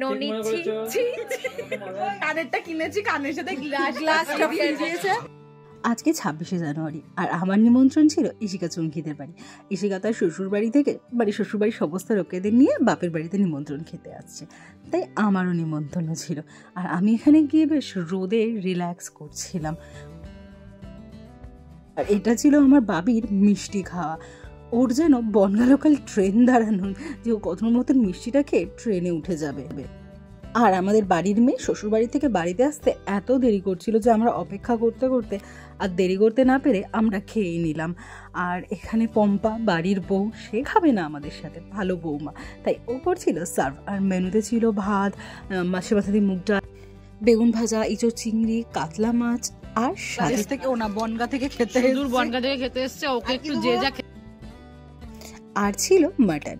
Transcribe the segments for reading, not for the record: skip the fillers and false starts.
ননি কানেরটা কিনেছি, কানের সাথে গ্লাস দিয়েছে। আজকে 26শে জানুয়ারি আর আমার নিমন্ত্রণ ছিল ইশিকা চুমকিদের বাড়ি। ইশিকা তার শ্বশুর বাড়ি থেকে শ্বশুরবাড়ির সমস্ত লোকেদের নিয়ে বাপের বাড়িতে নিমন্ত্রণ খেতে আসছে, তাই আমারও নিমন্ত্রণ ছিল। আর আমি এখানে গিয়ে বেশ রোদে রিল্যাক্স করছিলাম। আর এটা ছিল আমার বাবির মিষ্টি খাওয়া। ওর যেন বনগা লোকাল ট্রেন দাঁড়ানো, যে ও কত মতন মিষ্টিটা খেয়ে ট্রেনে উঠে যাবে। আর আমাদের বাড়ির মেয়ে শ্বশুরবাড়ি থেকে বাড়িতে আসতে এত দেরি করছিল যে আমরা অপেক্ষা করতে করতে আর দেরি করতে না পেরে আমরা খেয়ে নিলাম। আর এখানে পম্পা বাড়ির বউ, সে খাবে না আমাদের সাথে, ভালো বৌমা, তাই ও করছিল সার্ভ। আর মেনুতে ছিল ভাত, মাছের মাথা দিয়ে মুগ ডাল, বেগুন ভাজা, ইঁচড় চিংড়ি, কাতলা মাছ, আর সাথে থেকে ওনা বনগা থেকে খেতে এসছে, ওকে একটু যে যা। আর ছিল মাটন,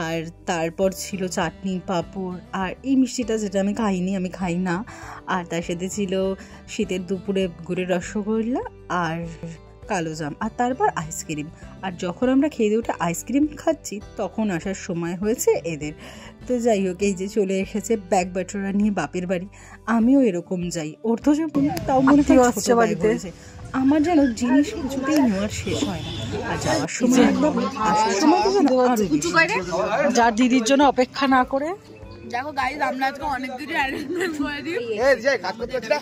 আর তারপর ছিল চাটনি, পাঁপড়, আর এই মিষ্টিটা যেটা আমি খাই না। আর তার সাথে ছিল শীতের দুপুরে গুড়ের রসগোল্লা আর কালো জাম, আর তারপর আইসক্রিম। আর যখন আমরা খেয়ে উঠে আইসক্রিম খাচ্ছি তখন আসার সময় হয়েছে এদের। তো যাই হোক, এই যে চলে এসেছে ব্যাগ ব্যাটরা নিয়ে বাপের বাড়ি। আমিও এরকম যাই, ওর তো যেমন তাও মনে হয় বাড়িতে। আমার যেন জিনিস কিছুতেই নেওয়ার শেষ হয় না। আর যাওয়ার সময় আসার সময় তো যেন আরো বেশি। যার দিদির জন্য অপেক্ষা না করে। দেখো গাইস, আমরা আজকে অনেক কিছু অ্যারেঞ্জমেন্ট করে দিই। এই যে কাজ করতে হচ্ছে।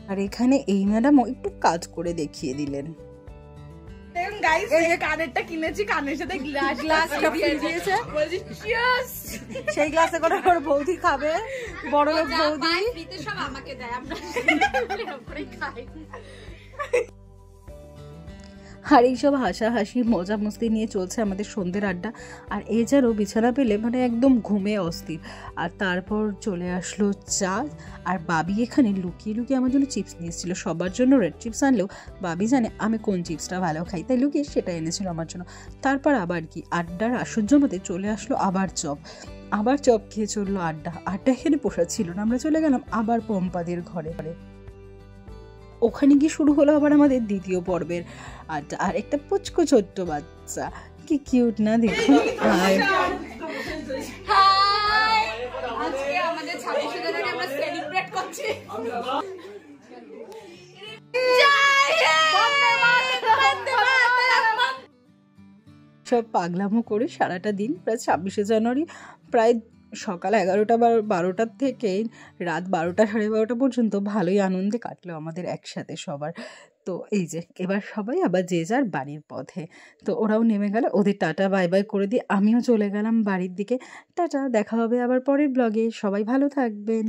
আর এখানে এই ম্যাডামও একটু কাজ করে দেখিয়ে দিলেন। গাইস, এই কানেরটা কিনেছি, কানের সাথে গ্লাস দিয়েছে। বলছি চিয়ার্স। সেই গ্লাসে করে ওর বৌদি খাবে, বড় লোক বৌদি। সব আমাকে দেয়, আমরা খাই। আর এইসব হাসাহাসি মজা মস্তি নিয়ে চলছে আমাদের সন্ধ্যের আড্ডা। আর এ যেন বিছানা পেলে একদম ঘুমে অস্থির। আর তারপর চলে আসলো চা। আর বাবি এখানে লুকিয়ে লুকিয়ে আমার জন্য চিপস নিয়ে এসেছিলো। সবার জন্য রেড চিপস আনলেও বাবি জানে আমি কোন চিপসটা ভালো খাই, তাই লুকিয়ে সেটা এনেছিল আমার জন্য। তারপর আবার কি আড্ডার আশ্চর্য মতে চলে আসলো আবার চপ খেয়ে চললো আড্ডা এখানে পোষাচ্ছিল না। আমরা চলে গেলাম আবার পম্পাদের ঘরে। ওখানে গিয়ে শুরু হলো আবার আমাদের দ্বিতীয় পর্বের আড্ডা। আর একটা পুচকো ছোট্ট বাচ্চা, কি কিউট না দেখুন। আর সব পাগলামো করে সারাটা দিন, প্রায় 26শে জানুয়ারি প্রায় সকাল 11টা বা 12টার থেকে রাত 12টা সাড়ে 12টা পর্যন্ত ভালোই আনন্দে কাটলো আমাদের একসাথে সবার। তো এই যে এবার সবাই আবার যে যার বাড়ির পথে। তো ওরাও নেমে গেল, ওদের টাটা বাই বাই করে দিয়ে আমিও চলে গেলাম বাড়ির দিকে। টাটা, দেখা হবে আবার পরের ব্লগে। সবাই ভালো থাকবেন।